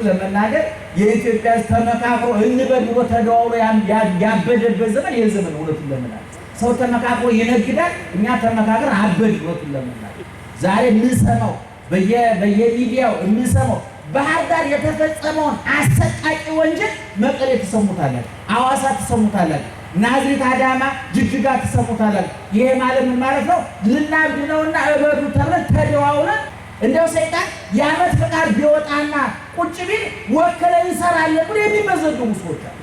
ለመናገር የኢትዮጵያ ተመካክሮ እንበል ብሎ ተደዋውሎ ያበደበት ዘመን የዘመን እውነቱን ለመናገር ሰው ተመካክሮ ይነግዳል። እኛ ተመካክረን አበድ እውነቱን ለመናገር ዛሬ የምንሰማው በየሚዲያው የምንሰማው ባህር ዳር የተፈጸመውን አሰቃቂ ወንጀል መቀሌ ተሰሙታላችሁ፣ አዋሳ ተሰሙታላችሁ፣ ናዝሬት፣ አዳማ፣ ጅጅጋ ተሰሙታላችሁ። ይሄ ማለት ምን ማለት ነው? ልናብድ ነውና እበዱ ተብለን ተደዋውለን እንደው ሰይጣን የዓመት ፈቃድ ቢወጣና ቁጭ ቢል ወከለ እንሰራለን ብሎ የሚመዘግቡ ሰዎች አሉ፣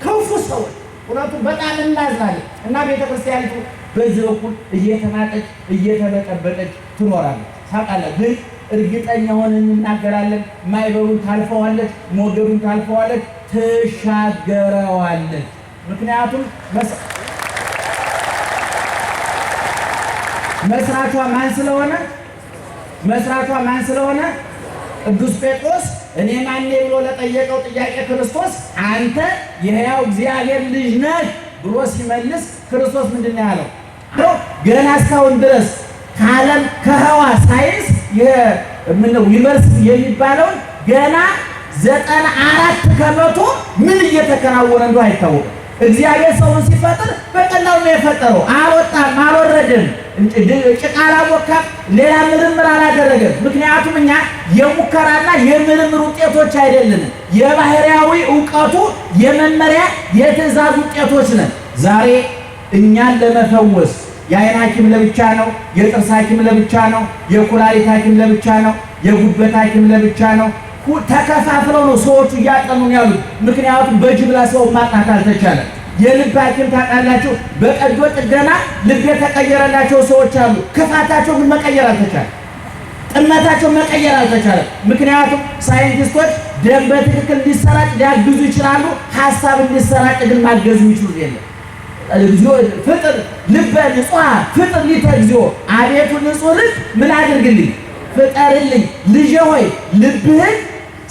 ክፉ ሰዎች። እውነቱን በጣም እናዝናለን። እና ቤተክርስቲያኒቱ በዚህ በኩል እየተናጠች እየተበጠበጠች ትኖራለች። ታውቃለህ ግን እርግጠኛ ሆነን እንናገራለን። ማይበሩን ታልፈዋለች፣ ሞገዱን ታልፈዋለች፣ ትሻገረዋለች። ምክንያቱም መስራቿ ማን ስለሆነ ቅዱስ ጴጥሮስ እኔ ማን ነኝ ብሎ ለጠየቀው ጥያቄ ክርስቶስ አንተ የሕያው እግዚአብሔር ልጅ ነህ ብሎ ሲመልስ ክርስቶስ ምንድን ነው ያለው? ገና እስካሁን ድረስ ከዓለም ከህዋ ሳይንስ ዩኒቨርሲቲ የሚባለውን ገና 94% ምን እየተከናወነ እንደሆነ አይታወቅም። እግዚአብሔር ሰውን ሲፈጥር በቀላሉ ነው የፈጠረው። አልወጣም፣ አልወረደም፣ ጭቃ አላቦካም፣ ሌላ ምርምር አላደረገም። ምክንያቱም እኛ የሙከራና የምርምር ውጤቶች አይደለንም። የባህሪያዊ ዕውቀቱ የመመሪያ የትእዛዝ ውጤቶች ነን። ዛሬ እኛን ለመፈወስ የዓይን ሐኪም ለብቻ ነው፣ የጥርስ ሐኪም ለብቻ ነው፣ የኩላሊት ሐኪም ለብቻ ነው፣ የጉበት ሐኪም ለብቻ ነው። ተከፋፍለው ነው ሰዎቹ እያጠኑ ያሉት። ምክንያቱም በጅምላ ሰው ማጥናት አልተቻለም። የልብ ሐኪም ታውቃላችሁ፣ በቀዶ ጥገና ልብ የተቀየረላቸው ሰዎች አሉ። ክፋታቸው ግን መቀየር አልተቻለም፣ ጥመታቸው መቀየር አልተቻለም። ምክንያቱም ሳይንቲስቶች ደም በትክክል እንዲሰራጭ ሊያግዙ ይችላሉ፣ ሀሳብ እንዲሰራጭ ግን ማገዙ ይችላሉ። የለም እግዚኦ ፍጥር ልበ ንጹሐ ፍጥር ሊተ እግዚኦ፣ አቤቱ ንጹሕ ልብ ምን አድርግልኝ ፍጠርልኝ። ልጄ ሆይ ልብህን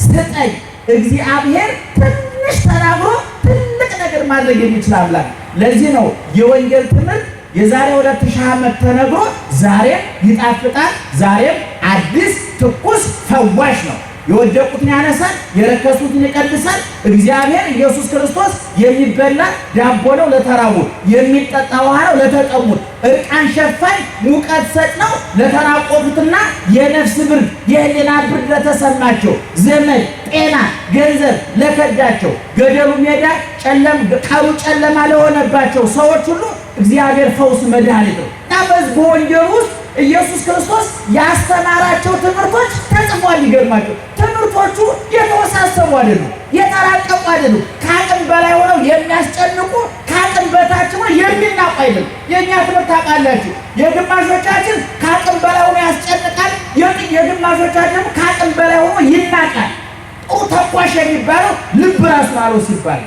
ስጠኝ። እግዚአብሔር ትንሽ ተናግሮ ትልቅ ነገር ማድረግ የሚችል አምላክ። ለዚህ ነው የወንጌል ትምህርት የዛሬ 2000 ዓመት ተነግሮ ዛሬም ይጣፍጣል፣ ዛሬም አዲስ ትኩስ ፈዋሽ ነው። የወደቁትን ያነሳል፣ የረከሱትን ይቀድሳል። እግዚአብሔር ኢየሱስ ክርስቶስ የሚበላ ዳቦ ነው ለተራቡት፣ የሚጠጣ ውሃ ነው ለተጠሙት፣ እርቃን ሸፋኝ ሙቀት ሰጭ ነው ለተራቆቱትና የነፍስ ብርድ የህሊና ብርድ ለተሰማቸው፣ ዘመድ ጤና ገንዘብ ለከዳቸው፣ ገደሉ ሜዳ ቀኑ ጨለማ ለሆነባቸው ሰዎች ሁሉ እግዚአብሔር ፈውስ መድኃኒት ነው እና በወንጌል ውስጥ ኢየሱስ ክርስቶስ ያስተማራቸው ትምህርቶች ተጽፏል። ይገርማቸው ትምህርቶቹ የተወሳሰቡ አይደሉም፣ የተራቀቁ አይደሉም። ከአቅም በላይ ሆነው የሚያስጨንቁ ከአቅም በታች ሆነው የሚናቁ አይደሉም። የእኛ ትምህርት ታውቃላችሁ፣ የግማሾቻችን ከአቅም በላይ ሆኖ ያስጨንቃል፣ የግማሾቻችን ከአቅም በላይ ሆኖ ይናቃል። ጥሩ ተኳሽ የሚባለው ልብ ራሱ ማለት ሲባል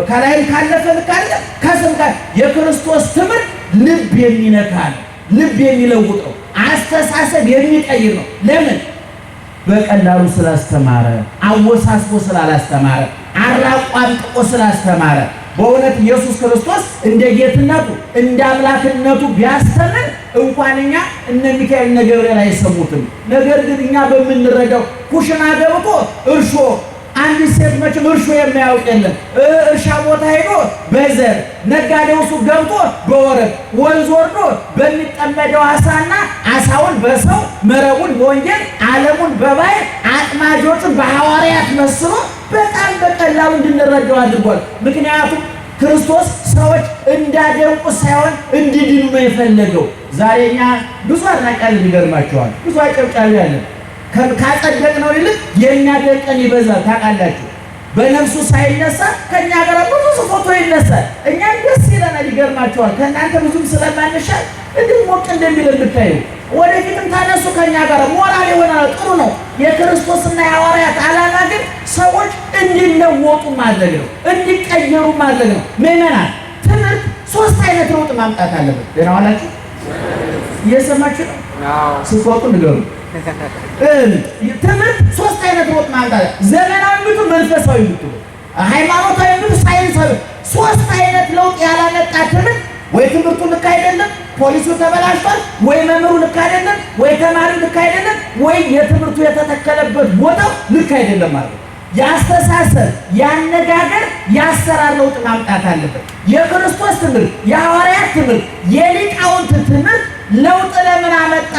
ከላይም ካለፈ ልክ አለ ከስም ጋር የክርስቶስ ትምህርት ልብ የሚነካ ነው፣ ልብ የሚለውጥ ነው፣ አስተሳሰብ የሚቀይር ነው። ለምን? በቀላሉ ስላስተማረ፣ አወሳስቦ ስላላስተማረ፣ አራቋንጥቆ ስላስተማረ። በእውነት ኢየሱስ ክርስቶስ እንደ ጌትነቱ እንደ አምላክነቱ ቢያስተምር እንኳን እኛ እነ ሚካኤል እነ ገብርኤል አይሰሙትም። ነገር ግን እኛ በምንረዳው ኩሽና ገብቶ እርሾ አንድ ሴት መቼም እርሾ የማያውቅ የለም። እርሻ ቦታ ሄዶ በዘር ነጋዴው ሱቅ ገብቶ በወረብ ወንዝ ወርዶ በሚጠመደው አሳና አሳውን በሰው መረቡን በወንጌል ዓለሙን በባህር አጥማጆቹን በሐዋርያት መስሎ በጣም በቀላሉ እንድንረዳው አድርጓል። ምክንያቱም ክርስቶስ ሰዎች እንዳደንቁ ሳይሆን እንዲድኑ ነው የፈለገው። ዛሬ እኛ ብዙ አድናቂ ያለን ይገርማቸዋል፣ ብዙ አጨብጫቢ ያለን ካጸደቅነው ይልቅ የሚያደንቀን ይበዛል። ታውቃላችሁ በነፍሱ ሳይነሳ ከኛ ጋር ብዙ ፎቶ ይነሳል። እኛ ደስ ይለናል፣ ይገርማቸዋል። ከእናንተ ብዙም ስለማንሻል እንዲህ ሞቅ እንደሚል ብታዩ ወደፊትም ታነሱ ከኛ ጋር ሞራል ይሆናል። ጥሩ ነው። የክርስቶስና የሐዋርያት ዓላማ ግን ሰዎች እንዲለወጡ ማድረግ ነው፣ እንዲቀየሩ ማድረግ ነው። ምዕመናን ትምህርት 3 አይነት ለውጥ ማምጣት አለበት። ደህና ዋላችሁ? እየሰማችሁ ነው? ስትወጡ ንገሩ። ትምህርት 3 አይነት ለውጥ ማምጣት፣ ዘመናዊ ምቱ፣ መንፈሳዊ ምቱ፣ ሃይማኖታዊ ምቱ፣ ሳይንሳዊ። 3 አይነት ለውጥ ያላመጣ ትምህርት ወይ ትምህርቱ ልክ አይደለም፣ ፖሊሱ ተበላሽቷል፣ ወይ መምህሩ ልክ አይደለም፣ ወይ ተማሪው ልክ አይደለም፣ ወይ የትምህርቱ የተተከለበት ቦታው ልክ አይደለም ማለት ነው። ያስተሳሰብ፣ ያነጋገር፣ ያሰራር ለውጥ ማምጣት አለበት። የክርስቶስ ትምህርት፣ የሐዋርያት ትምህርት፣ የሊቃውንት ትምህርት ለውጥ ለምን አመጣ?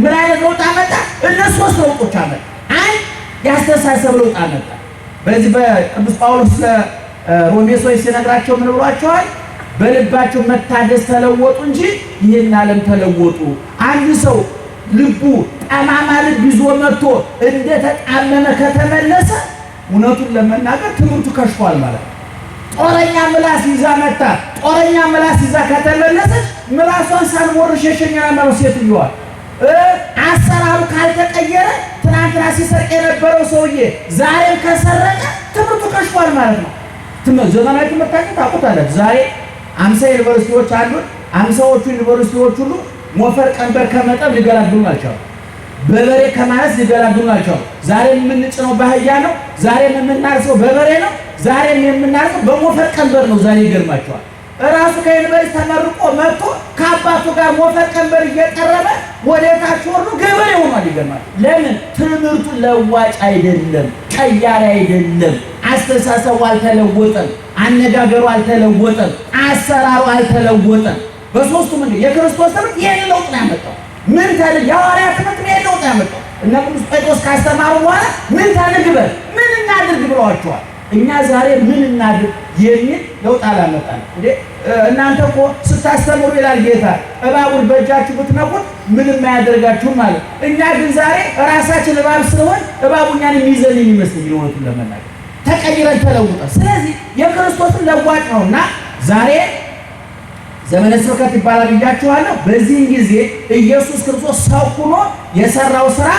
ምን አይነት ለውጥ አመጣ? እነሱ ሶስት ለውጦች አመጣ። አንድ ያስተሳሰብ ለውጥ አመጣ። በዚህ በቅዱስ ጳውሎስ ለሮሜ ሰዎች ሲነግራቸው ምን ብሏቸዋል? በልባቸው መታደስ ተለወጡ እንጂ ይህን ዓለም ተለወጡ። አንድ ሰው ልቡ ጠማማ ልብ ይዞ መጥቶ እንደተጣመመ ከተመለሰ እውነቱን ለመናገር ትምህርቱ ከሽፏል ማለት ነው። ጦረኛ ምላስ ይዛ መጣ። ጦረኛ ምላስ ይዛ ከተመለሰች ምላሷን ሳልቦርሽ የሸኘና ነው ሴትዮዋ። አሰራሩ ካልተቀየረ ትናንትና ሲሰርቅ የነበረው ሰውዬ ዛሬም ከሰረቀ ትምህርቱ ከሽፏል ማለት ነው። ዘመናዊ ትምህርታችን ታውቁታላችሁ። ዛሬ 50 ዩኒቨርሲቲዎች አሉን። 50ዎቹ ዩኒቨርሲቲዎች ሁሉ ሞፈር ቀንበር ከመጠብ ሊገላግሉን አልቻሉም። በበሬ ከማረስ ሊገላግሉን አልቻሉም። ዛሬም የምንጭነው ባህያ ነው። ዛሬም የምናርሰው በበሬ ነው። ዛሬም የምናርሰው በሞፈር ቀንበር ነው። ዛሬ ይገርማቸዋል። እራሱ ከዩኒቨርሲቲ ተመርቆ መጥቶ ከአባቱ ጋር ሞፈር ቀንበር እየቀረበ ወደ ታች ወርዶ ገበሬ ሆኗል። ይገርማል። ለምን? ትምህርቱ ለዋጭ አይደለም፣ ቀያሪ አይደለም። አስተሳሰቡ አልተለወጠም፣ አነጋገሩ አልተለወጠም፣ አሰራሩ አልተለወጠም። በሶስቱ ምንድን የክርስቶስ ትምህርት ይህን ለውጥ ነው ያመጣው። ምን ታለ የሐዋርያት ትምህርት ይህን ለውጥ ነው ያመጣው። እነ ቅዱስ ጴጥሮስ ካስተማሩ በኋላ ምን ታንግበል ምን እናድርግ ብለዋቸዋል። እኛ ዛሬ ምን እናድርግ የሚል ለውጥ አላመጣንም እንዴ? እናንተ እኮ ስታስተምሩ ይላል ጌታ እባቡን በእጃችሁ ብትነኩት ምንም አያደርጋችሁም ማለት። እኛ ግን ዛሬ ራሳችን እባብ ስለሆን እባቡ እኛን የሚይዘን የሚመስል ይሆኑት ለመናገር ተቀይረን ተለውጠን። ስለዚህ የክርስቶስን ለዋጭ ነውና ዛሬ ዘመነ ስብከት ይባላል ብያችኋለሁ። በዚህ ጊዜ ኢየሱስ ክርስቶስ ሰው ሆኖ የሰራው ስራ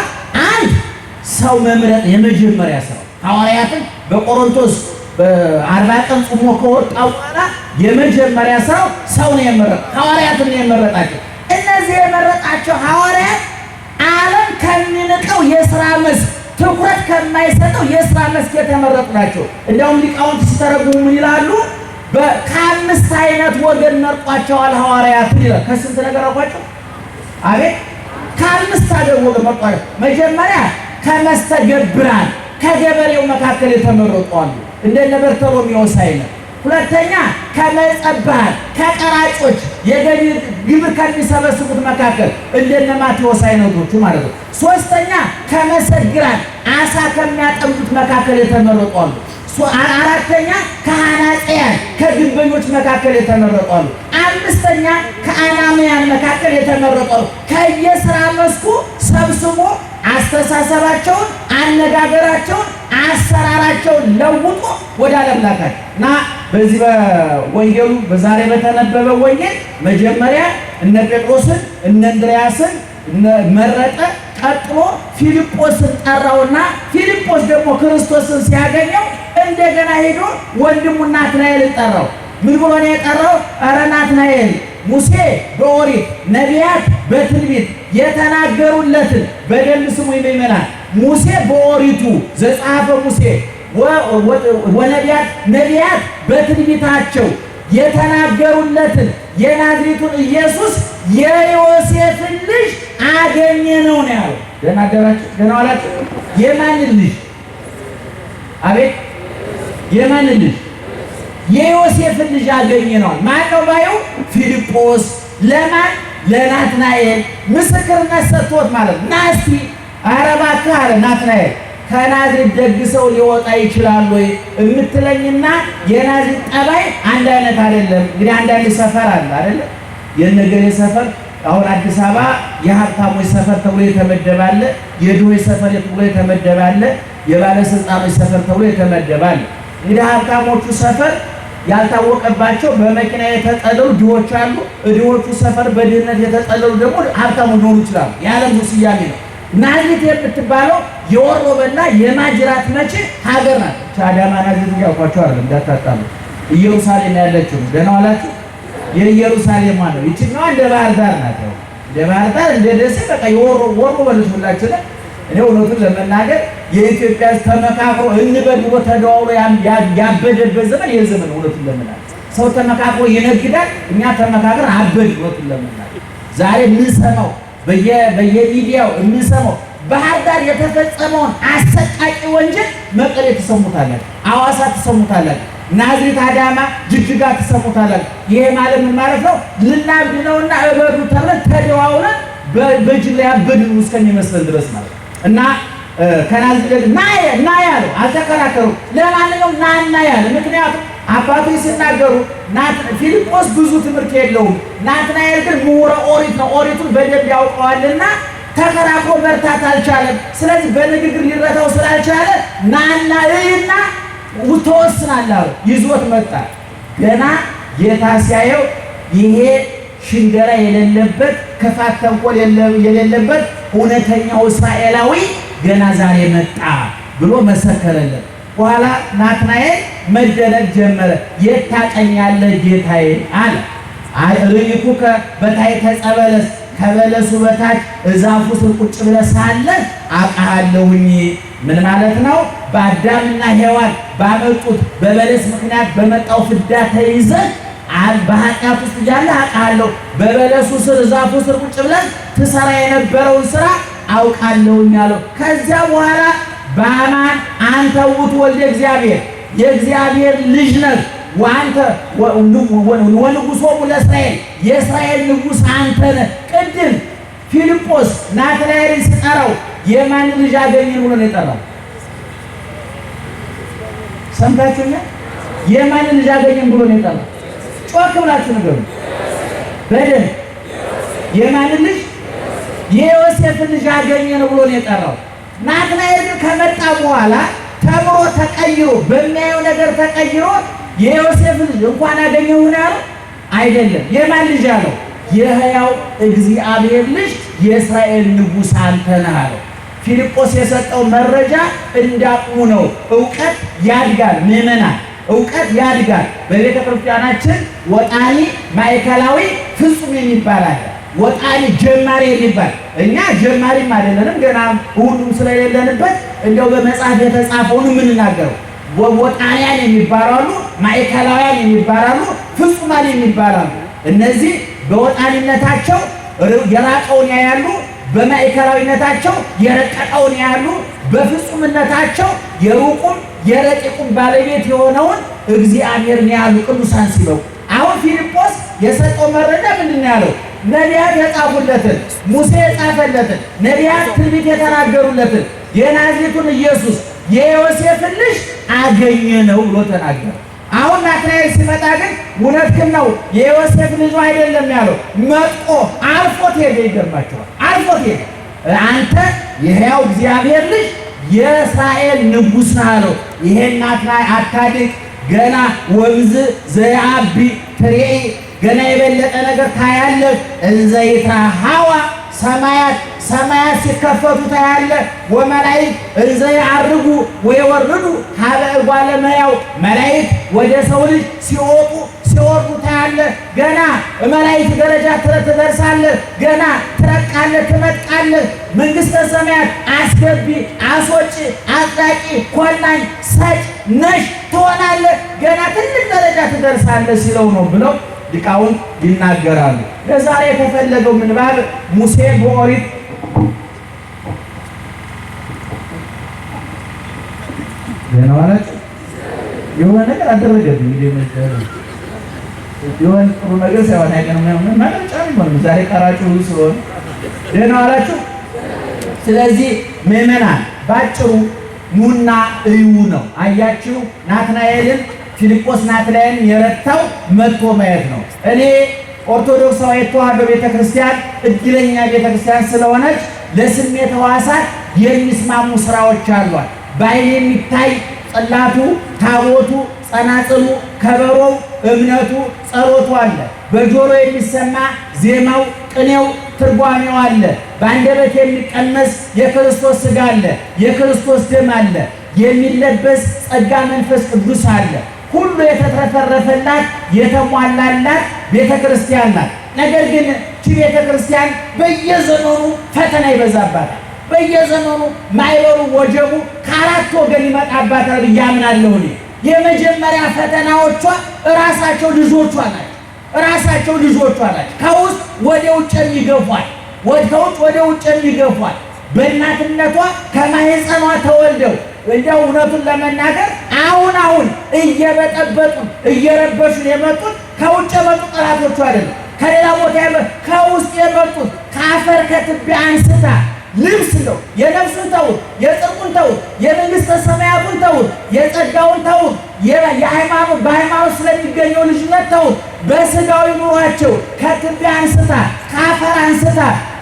አንድ ሰው መምረጥ የመጀመሪያ ስራው ሐዋርያትን በቆሮንቶስ በ40 ቀን ጾሞ ከወጣው በኋላ የመጀመሪያ ስራው ሰው ነው የመረጠ ሐዋርያትን ነው የመረጣቸው። እነዚህ የመረጣቸው ሐዋርያት ዓለም ከሚንቀው የሥራ መስክ ትኩረት ከማይሰጠው የሥራ መስክ የተመረጡ ናቸው። እንዲያውም ሊቃውንት ሲተረጉሙ ምን ይላሉ? ከአምስት አይነት ወገን መርጧቸዋል ሐዋርያትን ይላል። ከስንት ነገር አውቋቸው? አቤት ከአምስት አገር ወገን መርጧቸው። መጀመሪያ ከመስተገብራን ከገበሬው መካከል የተመረጡ አሉ፣ እንደነ በርተሎሜዎስ አይነት። ሁለተኛ ከመጸባን ከቀራጮች የገቢ ግብር ከሚሰበስቡት መካከል እንደነ ማቴዎስ አይነቶቹ ማለት ነው። ሶስተኛ ከመሰግራን አሳ ከሚያጠምዱት መካከል የተመረጡ አሉ። አራተኛ ከሐናጽያን ከግንበኞች መካከል የተመረጡ አሉ። አምስተኛ ከአናምያን መካከል የተመረጡ አሉ። ከየሥራ መስኩ ሰብስቦ አስተሳሰባቸውን፣ አነጋገራቸውን፣ አሰራራቸውን ለውጦ ወደ ዓለም ላካቸው እና በዚህ በወንጌሉ በዛሬ በተነበበ ወንጌል መጀመሪያ እነ ጴጥሮስን እነ እንድርያስን መረጠ። ቀጥሎ ፊልጶስን ጠራውና ፊልጶስ ደግሞ ክርስቶስን ሲያገኘው እንደገና ሄዶ ወንድሙ ናትናኤልን ጠራው። ምን ብሎ ነው የጠራው? ኧረ ናትናኤል ሙሴ በኦሪት ነቢያት በትንቢት የተናገሩለትን በደንብ ስሙ ይመናል። ሙሴ በኦሪቱ ዘጸሐፈ ሙሴ ወነቢያት ነቢያት በትንቢታቸው የተናገሩለትን የናዝሬቱን ኢየሱስ የዮሴፍን ልጅ አገኘ ነው ያለው። ደህና አደራችሁ፣ ደህና ዋላችሁ። የማንን ልጅ? አቤት የማንን ልጅ? የዮሴፍን ልጅ አገኘ ነው። ማን ነው ባዩ? ፊልጶስ። ለማን? ለናትናኤል ምስክርነት ሰጥቶት ማለት ነው። ና እስቲ ኧረ እባክህ አለ ናትናኤል ከናዝሬት ደግ ሰው ሊወጣ ይችላል ወይ የምትለኝና የናዝሬት ጠባይ አንድ አይነት አይደለም። እንግዲህ አንዳንድ ሰፈር አለ አይደለ? የነገሬ ሰፈር አሁን አዲስ አበባ የሀብታሞች ሰፈር ተብሎ የተመደባለ፣ የድሆች ሰፈር ተብሎ የተመደባለ፣ የባለስልጣኖች ሰፈር ተብሎ የተመደባለ። እንግዲህ ሀብታሞቹ ሰፈር ያልታወቀባቸው በመኪና የተጠለሉ ድሆች አሉ። ድሆቹ ሰፈር በድህነት የተጠለሉ ደግሞ ሀብታሞች ሊሆኑ ይችላሉ። የዓለም ስያሜ ነው። ናዝሬት የምትባለው የወሮ በላ የማጅራት መቼ ሀገር ናት። አዳማ ናዝሬት እያልኳቸው አይደለም እንዳታጣሉ። ኢየሩሳሌም ያለችው ደህና ዋላችሁ። የኢየሩሳሌም ማለት ነው። ይችኛዋ እንደ ባህር ዳር ናት። እንደ ባህር ዳር እንደ ደሴ በቃ የወሮ በሉት ሁላችሁ። እኔ እውነቱን ለመናገር የኢትዮጵያ ተመካክሮ እንበል ብሎ ተደዋውሎ ያበደበት ዘመን ይህ ዘመን። እውነቱን ለመናገር ሰው ተመካክሮ ይነግዳል። እኛ ተመካክረን አበድ። እውነቱን ለመናገር ዛሬ የምንሰማው በየሚዲያው የምንሰማው ባህር ዳር የተፈጸመውን አሰቃቂ ወንጀል መቀሌ ትሰሙታላችሁ፣ ሐዋሳ ትሰሙታላችሁ፣ ናዝሬት፣ አዳማ፣ ጅጅጋ ትሰሙታላችሁ። ይሄ ማለት ምን ማለት ነው? ልናብድ ነውና እበዱ ተብለን ተደዋውለን በጅላ ያበድን እስከሚመስለን ድረስ ማለት እና ከናዝሬት ና ያለው አልተከራከሩ። ለማንኛውም ና ያለ ምክንያቱም አባቶች ሲናገሩ ፊልጶስ ብዙ ትምህርት የለውም፣ ናትናኤል ግን ምሁረ ኦሪት ነው፣ ኦሪቱን በደንብ ያውቀዋልና ተከራክሮ መርታት አልቻለም። ስለዚህ በንግግር ሊረታው ስላልቻለ ናና እይና ተወስናለህ አለው። ይዞት መጣ። ገና ጌታ ሲያየው ይሄ ሽንገራ የሌለበት ክፋት፣ ተንኮል የሌለበት እውነተኛው እስራኤላዊ ገና ዛሬ መጣ ብሎ መሰከረለት። በኋላ ናትናኤል መደነቅ ጀመረ። የት ታውቀኛለህ ጌታዬ አለ። ርኢኩከ በታሕተ ዕፀ በለስ፣ ከበለሱ በታች እዛፉ ስር ቁጭ ብለህ ሳለ አውቅሃለሁኝ። ምን ማለት ነው? በአዳምና ሔዋን ባመጡት በበለስ ምክንያት በመጣው ፍዳ ተይዘህ በኃጢአት ውስጥ እያለህ አውቅሃለሁ። በበለሱ ስር እዛፉ ስር ቁጭ ብለህ ትሰራ የነበረውን ስራ አውቃለሁኝ አለው። ከዚያ በኋላ በአማን አንተ ውእቱ ወልደ እግዚአብሔር፣ የእግዚአብሔር ልጅ ነህ፣ ወአንተ ወንጉሶሙ ለእስራኤል፣ የእስራኤል ንጉሥ አንተ ነህ። ቅድም ፊልጶስ ናትናኤልን ሲጠራው የማን ልጅ አገኘን ብሎ ነው የጠራው? ሰምታችሁኛል? የማን ልጅ አገኘን ብሎ ነው የጠራው? ጮክ ብላችሁ ንገሩ በደንብ። የማን ልጅ? የዮሴፍን ልጅ አገኘን ብሎ ነው የጠራው። ናትናኤል ግን ከመጣ በኋላ ተምሮ ተቀይሮ በሚያየው ነገር ተቀይሮ የዮሴፍ ልጅ እንኳን አገኘው ነው ያለው አይደለም። የማን ልጅ አለው? የሕያው እግዚአብሔር ልጅ የእስራኤል ንጉሥ አንተ ነህ አለው። ፊልጶስ የሰጠው መረጃ እንዳቅሙ ነው። እውቀት ያድጋል። ምዕመናን እውቀት ያድጋል። በቤተ ክርስቲያናችን ወጣኒ፣ ማዕከላዊ፣ ፍጹም የሚባል አለ። ወጣኒ ጀማሪ የሚባል እኛ ጀማሪም አይደለንም ገና ሁሉም ስለሌለንበት እንደው በመጽሐፍ የተጻፈውን የምንናገረው ወጣንያን የሚባሉ፣ ማዕከላውያን የሚባሉ፣ ፍጹማን የሚባሉ። እነዚህ በወጣኒነታቸው የራቀውን ያያሉ፣ በማዕከላዊነታቸው የረቀቀውን ያያሉ፣ በፍጹምነታቸው የሩቁም የረቂቁም ባለቤት የሆነውን እግዚአብሔርን ያሉ ቅዱሳን ሲለው አሁን ፊልጶስ የሰጠው መረጃ ምንድን ነው ያለው? ነቢያት የጻፉለትን፣ ሙሴ የጻፈለትን፣ ነቢያት ትንቢት የተናገሩለትን የናዝሬቱን ኢየሱስ የዮሴፍን ልጅ አገኘ ነው ብሎ ተናገረ። አሁን ናትናኤል ሲመጣ ግን እውነትህን ነው የዮሴፍ ልጅ አይደለም ያለው። መጥቆ አልፎት ሄደ። ይገርማቸዋል። አልፎት ሄደ። አንተ የሕያው እግዚአብሔር ልጅ የእስራኤል ንጉሥ ነህ አለው። ይሄን ናትናኤል አታድቅ፣ ገና ወንዝ ዘያቢ ትሬኢ፣ ገና የበለጠ ነገር ታያለህ። እንዘ ይትረኃዋ ሰማያት፣ ሰማያት ሲከፈቱ ታያለህ። ወመላእክት እንዘ ያዕርጉ ወይወርዱ ሀበ እጓለ እመሕያው፣ መላእክት ወደ ሰው ልጅ ሲወጡ ሲወርዱ ታያለህ። ገና መላእክት ደረጃ ትደርሳለህ። ገና ትረቃለህ፣ ትመጥቃለህ። መንግሥተ ሰማያት አስገቢ፣ አስወጪ፣ አጽዳቂ፣ ኮናኝ፣ ሰጭ፣ ነሽ ትሆናለህ። ገና ትልቅ ደረጃ ትደርሳለህ ሲለው ነው ብለው ሊቃውንት ይናገራሉ። ለዛሬ የተፈለገው ምንባብ ሙሴ በኦሪት የነዋላችሁ የሆነ ነገር አደረገብ እንግዲህ የሆነ ጥሩ ነገር ሳይሆን አይቀርም ማለት ጫን ነው። ዛሬ ቀራጩ ስለሆነ የነዋላችሁ። ስለዚህ ምዕመናን ባጭሩ ኑና እዩ ነው። አያችሁ ናትናኤልን ፊልጶስ ናትናኤልን የረታው መጥቶ ማየት ነው። እኔ ኦርቶዶክሳዊ ተዋሕዶ ቤተክርስቲያን እድለኛ ቤተክርስቲያን ስለሆነች ለስሜት ሕዋሳት የሚስማሙ ስራዎች አሏት። በዓይን የሚታይ ጽላቱ፣ ታቦቱ፣ ጸናጽሉ፣ ከበሮው፣ እምነቱ፣ ጸሎቱ አለ። በጆሮ የሚሰማ ዜማው፣ ቅኔው፣ ትርጓሜው አለ። በአንደበት የሚቀመስ የክርስቶስ ሥጋ አለ፣ የክርስቶስ ደም አለ። የሚለበስ ጸጋ መንፈስ ቅዱስ አለ። ሁሉ የተትረፈረፈላት የተሟላላት ቤተክርስቲያን ናት። ነገር ግን ይህች ቤተክርስቲያን በየዘመኑ ፈተና ይበዛባታል። በየዘመኑ ማይበሩ ወጀቡ ከአራት ወገን ይመጣባታል ብዬ አምናለሁ። የመጀመሪያ ፈተናዎቿ ራሳቸው ልጆቿ ናቸው። ራሳቸው ልጆቿ ናቸው። ከውስጥ ወደ ውጭ የሚገፏል፣ ከውጭ ወደ ውጭ የሚገፏል። በእናትነቷ ከማህፀኗ ተወልደው እንደው እውነቱን ለመናገር አሁን እየበጠበጡን እየረበሹን የመጡት ከውጭ የመጡት ጠላቶቹ አይደለም። ከሌላ ቦታ ከውስጥ የመጡት ከአፈር ከትቢያ አንስታ ልብስ ነው። የነፍሱን ተውት፣ የጽድቁን ተውት፣ የመንግሥተ ሰማያቱን ተውት፣ የጸጋውን ተውት፣ በሃይማኖት ስለሚገኘው ልጅነት ተውት። በስጋዊ ኑሯቸው ከትቢያ አንስታ ከአፈር አንስታ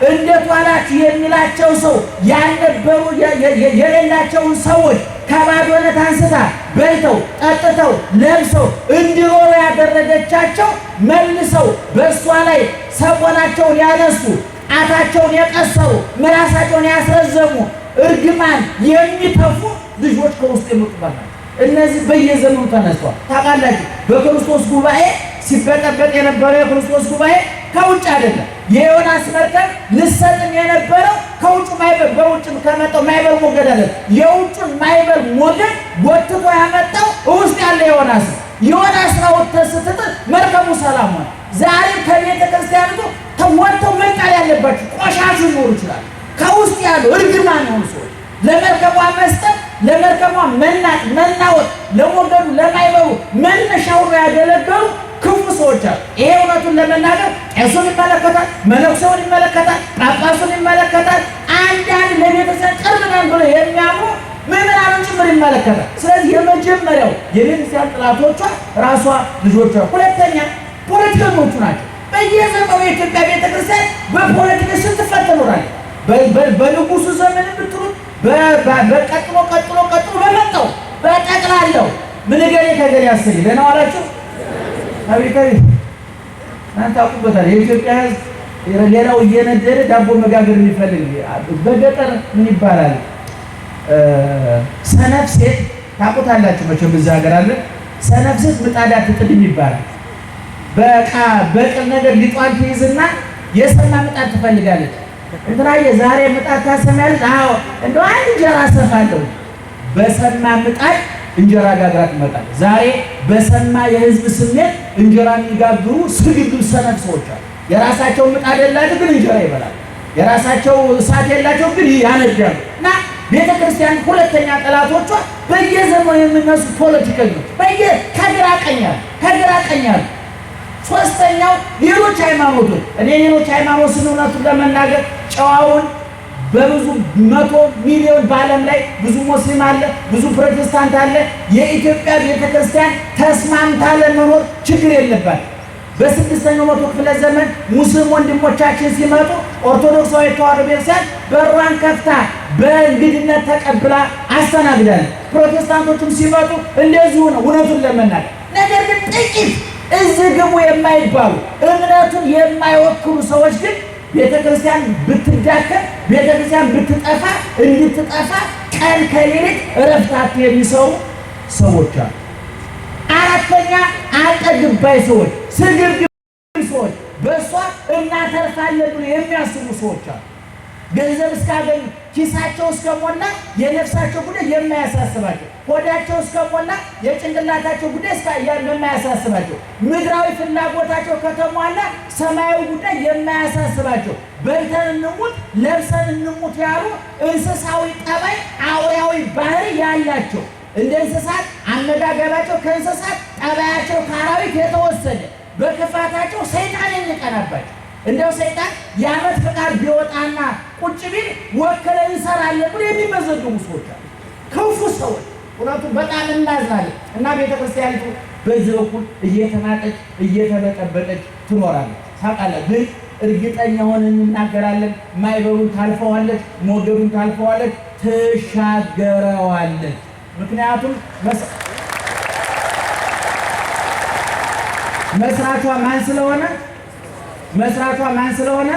እንዴት ዋላችሁ የሚላቸው ሰው ያልነበሩ የሌላቸውን ሰዎች ከባዶነት አንስታ በልተው ጠጥተው ለብሰው እንዲኖሩ ያደረገቻቸው መልሰው በእሷ ላይ ሰቆናቸውን ያነሱ ጣታቸውን የቀሰሩ ምላሳቸውን ያስረዘሙ እርግማን የሚተፉ ልጆች ከውስጥ የመጡባት እነዚህ በየዘመኑ ተነስተዋል። ታውቃላችሁ፣ በክርስቶስ ጉባኤ ሲበጠበጥ የነበረው የክርስቶስ ጉባኤ ከውጭ አይደለም። የዮናስ መርከብ ልሰጥም የነበረው ከውጭ ማይበል በውጭ ከመጣው ማይበል ሞገድ አለ። የውጭን ማይበል ሞገድ ጎትቶ ያመጣው ውስጥ ያለ ዮናስ ነው። ተስተት መርከቡ ሰላም ሆነ። ዛሬ ከቤተ ክርስቲያኑ ተወጥቶ መጣል ያለባችሁ ቆሻሹ ሊኖሩ ይችላል። ከውስጥ ያሉ እርግማን የሆኑ ሰዎች ለመርከቧ መስጠት፣ ለመርከቧ መናወጥ፣ ለሞገዱ ለማይበሉ መነሻው ነው ያገለገሉ ክፉ ሰዎች አሉ። ይሄ እውነቱን ለመናገር ቄሱን ይመለከታል፣ መነኩሴውን ይመለከታል፣ ጳጳሱን ይመለከታል። አንዳንድ ለቤተሰብ ቅርብ ነን ብሎ የሚያምኑ ምዕመናንን ጭምር ይመለከታል። ስለዚህ የመጀመሪያው የቤተክርስቲያን ጠላቶቿ ራሷ ልጆቿ፣ ሁለተኛ ፖለቲከኞቹ ናቸው። በየዘመኑ የኢትዮጵያ ቤተክርስቲያን በፖለቲካ ስትፈተኑራለች። በንጉሱ ዘመን ብትሉ በቀጥሎ በመጣው በጠቅላላው ምን ገሌ ከገሌ ያሰኝ ደህና ዋላችሁ። አቤት እናንተ አውቁበታል። የኢትዮጵያ ሕዝብ ሌላው እየነደደ ዳቦ መጋገር የሚፈልግ በገጠር ምን ይባላል? ሰነፍ ሴት ታውቁታላችሁ መቼም እዛ ሀገር አለ። ሰነፍ ሴት ምጣድ አትጥድም ይባላል። በቅል ነገር ሊጧን ትይዝና የሰማ ምጣድ ትፈልጋለች። እንትናዬ ዛሬ ምጣድ ታሰሚያለች። አዎ እንደው አንድ እንጀራ ሰፋለሁ። በሰማ ምጣድ እንጀራ ጋግራ ትመጣለች። ዛሬ በሰማ የህዝብ ስሜት እንጀራ የሚጋግሩ ስግብግብ ሰነፍ ሰዎች አሉ። የራሳቸው ምጣድ የላቸው ግን እንጀራ ይበላል። የራሳቸው እሳት የላቸው ግን ያነዳሉ። እና ቤተ ክርስቲያን ሁለተኛ ጠላቶቿ በየዘመኑ የሚነሱ ፖለቲከኞች ከግራ ቀኛል። ሶስተኛው ሌሎች ሃይማኖቶች። እኔ ሌሎች ሃይማኖትን እውነቱን ለመናገር ጨዋውን በብዙ 100 ሚሊዮን በዓለም ላይ ብዙ ሙስሊም አለ፣ ብዙ ፕሮቴስታንት አለ። የኢትዮጵያ ቤተክርስቲያን ተስማምታ ለመኖር ችግር የለባት። በ6ኛው መቶ ክፍለ ዘመን ሙስሊም ወንድሞቻችን ሲመጡ ኦርቶዶክሳዊ ተዋሕዶ ቤተክርስቲያን በሯን ከፍታ በእንግድነት ተቀብላ አስተናግዳለች። ፕሮቴስታንቶችም ሲመጡ እንደዚሁ ነው እውነቱን ለመናገር። ነገር ግን ጥቂት እዚህ ግቡ የማይባሉ እምነቱን የማይወክሉ ሰዎች ግን ቤተክርስቲያን ብትዳከም ቤተክርስቲያን ብትጠፋ እንድትጠፋ ቀን ከሌሊት እረፍት የሚሰሩ ሰዎች አሉ። አራተኛ አልጠግባይ ሰዎች፣ ስግብግብ ሰዎች፣ በእሷ እናተርፋለን ብሎ የሚያስቡ ሰዎች አሉ። ገንዘብ እስካገኙ ኪሳቸው እስከሞላ የነፍሳቸው ጉዳይ የማያሳስባቸው፣ ሆዳቸው እስከሞላ የጭንቅላታቸው ጉዳይ የማያሳስባቸው፣ ምድራዊ ፍላጎታቸው ከተሟላ ሰማያዊ ጉዳይ የማያሳስባቸው፣ በልተን እንሙት ለብሰን እንሙት ያሉ እንስሳዊ ጠባይ አውሬያዊ ባህሪ ያላቸው፣ እንደ እንስሳት አመጋገባቸው ከእንስሳት ጠባያቸው ከአራዊት የተወሰደ፣ በክፋታቸው ሰይጣን የሚቀናባቸው እንደው ሰይጣን የዓመት ፈቃድ ቢወጣና ቁጭ ቢል ወከለን እንሰራለን ብሎ የሚመዘግቡ ሰዎች አሉ። ክፉ ሰዎች እውነቱን በጣም እናዝናለን። እና ቤተክርስቲያኒቱ በዚህ በኩል እየተናጠች እየተበጠበጠች ትኖራለች። ታውቃለህ፣ ግን እርግጠኛ ሆነን እንናገራለን። ማይበሩን ታልፈዋለች፣ ሞገዱን ታልፈዋለች፣ ትሻገረዋለች። ምክንያቱም መስራቿ ማን ስለሆነ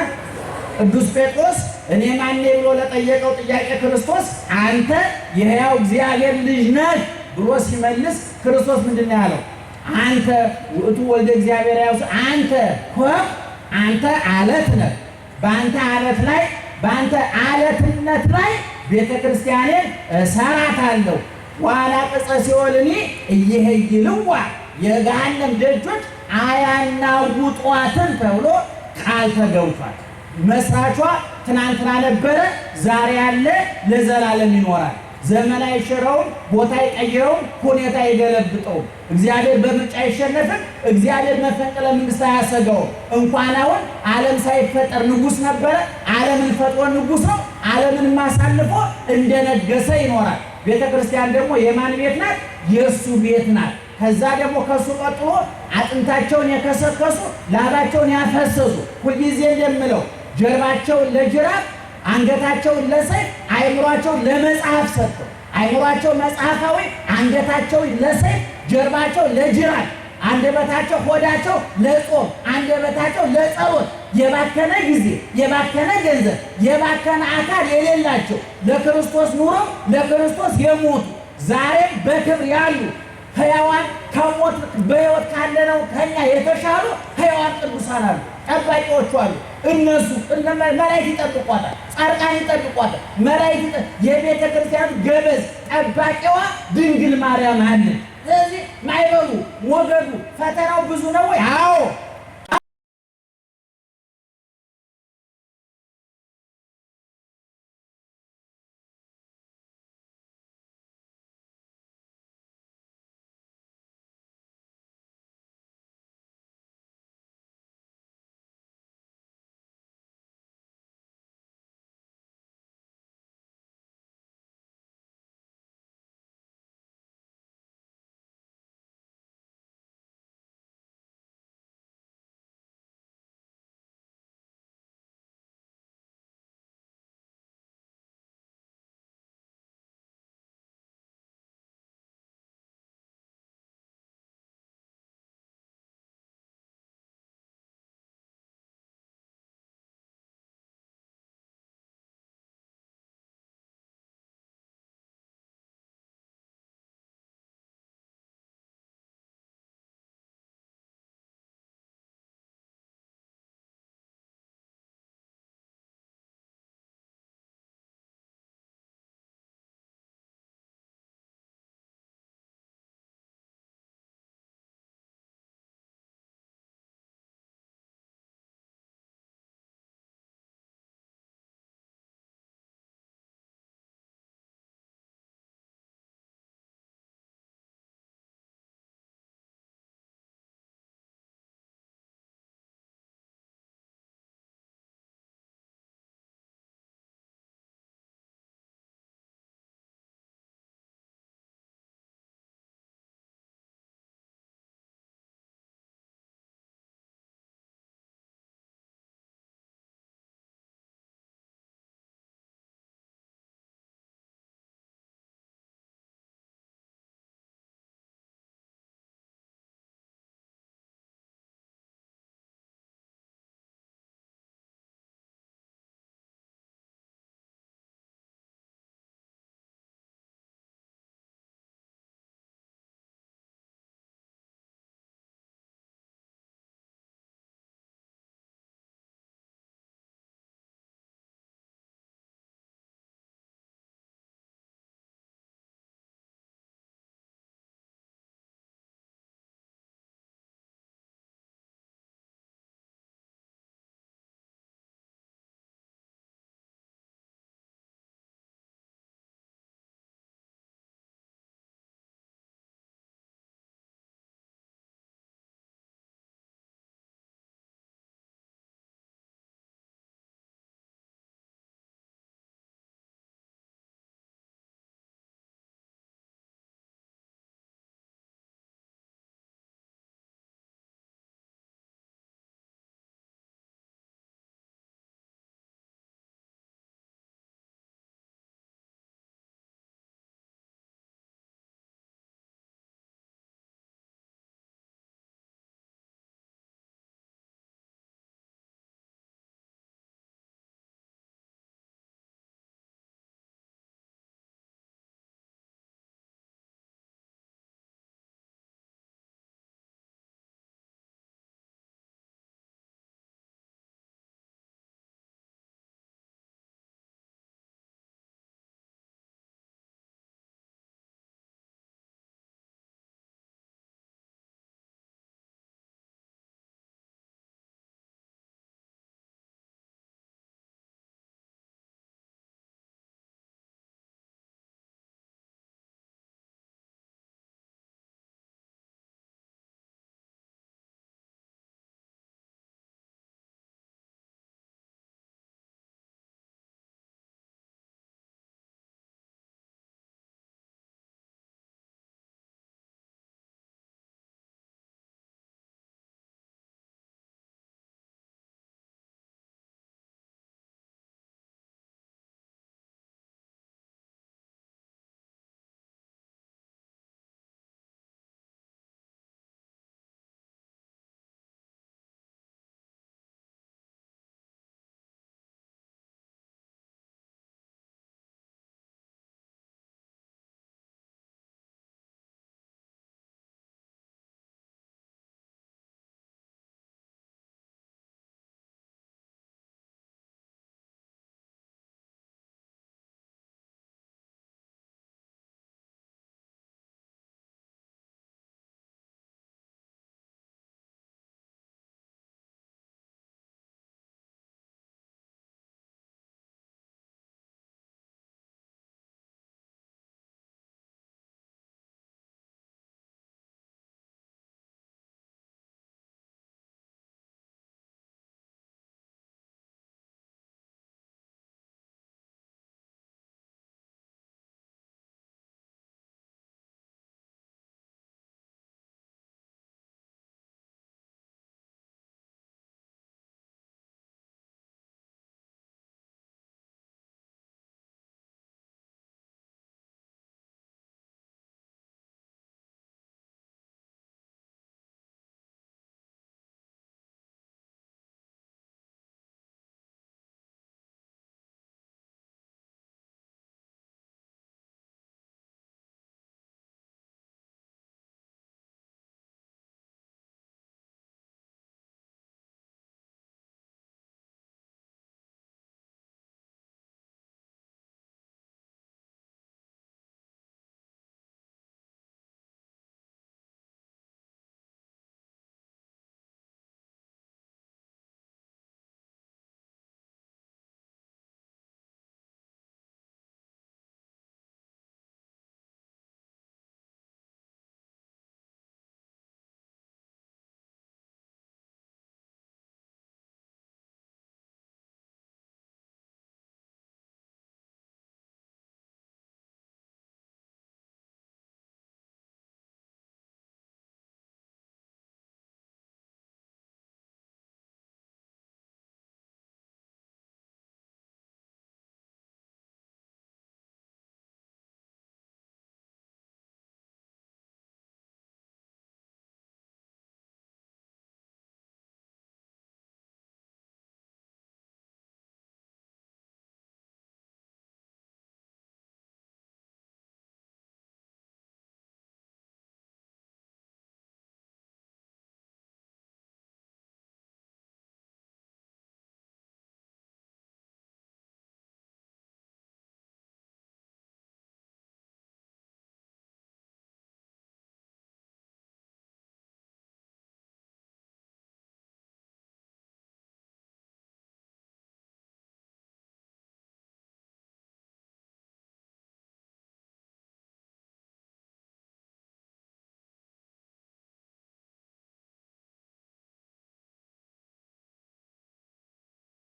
ቅዱስ ጴጥሮስ እኔ ማን ብሎ ለጠየቀው ጥያቄ ክርስቶስ አንተ የሕያው እግዚአብሔር ልጅ ነህ ብሎ ሲመልስ ክርስቶስ ምንድን ነው ያለው? አንተ ውእቱ ወልደ እግዚአብሔር ያው አንተ አለት ነህ። በአንተ አለትነት ላይ ቤተክርስቲያኔን እሰራታለሁ። ዋላ ቅጸ ሲኦልኒ እየሄይልዋ የገሃነም ደጆች አያናውጧትም ተብሎ ቃል ተገብቷል። መስራቿ ትናንትና ነበረ፣ ዛሬ ያለ፣ ለዘላለም ይኖራል። ዘመን አይሽረውም፣ ቦታ አይቀይረውም፣ ሁኔታ አይገለብጠውም። እግዚአብሔር በምርጫ አይሸነፍም። እግዚአብሔር መፈንቅለ መንግስት አያሰጋውም። እንኳን አሁን ዓለም ሳይፈጠር ንጉሥ ነበረ። ዓለምን ፈጥሮ ንጉሥ ነው። ዓለምን ማሳልፎ እንደነገሰ ይኖራል። ቤተ ክርስቲያን ደግሞ የማን ቤት ናት? የእሱ ቤት ናት። ከዛ ደግሞ ከሱ ቀጥሎ አጥንታቸውን የከሰከሱ ላባቸውን ያፈሰሱ ሁልጊዜ እንደምለው ጀርባቸውን ለጅራፍ አንገታቸውን ለሰይፍ አእምሯቸውን ለመጽሐፍ ሰጥተው አእምሯቸው መጽሐፋዊ አንገታቸውን ለሰይፍ ጀርባቸው ለጅራፍ አንደበታቸው ሆዳቸው ለጾም አንደበታቸው ለጸሎት የባከነ ጊዜ የባከነ ገንዘብ የባከነ አካል የሌላቸው ለክርስቶስ ኑሮ ለክርስቶስ የሞቱ ዛሬም በክብር ያሉ ሕያዋን ከሞት በሕይወት ካለነው ከኛ የተሻሉ ሕያዋን ቅዱሳን አሉ። ጠባቂዎቹ አሉ። እነሱ መላእክት ይጠብቋታል፣ ጻድቃን ይጠብቋታል። መላእክት የቤተ ክርስቲያን ገበዝ ጠባቂዋ ድንግል ማርያም አለ። ስለዚህ ማይበሉ ሞገዱ ፈተናው ብዙ ነው ወይ? አዎ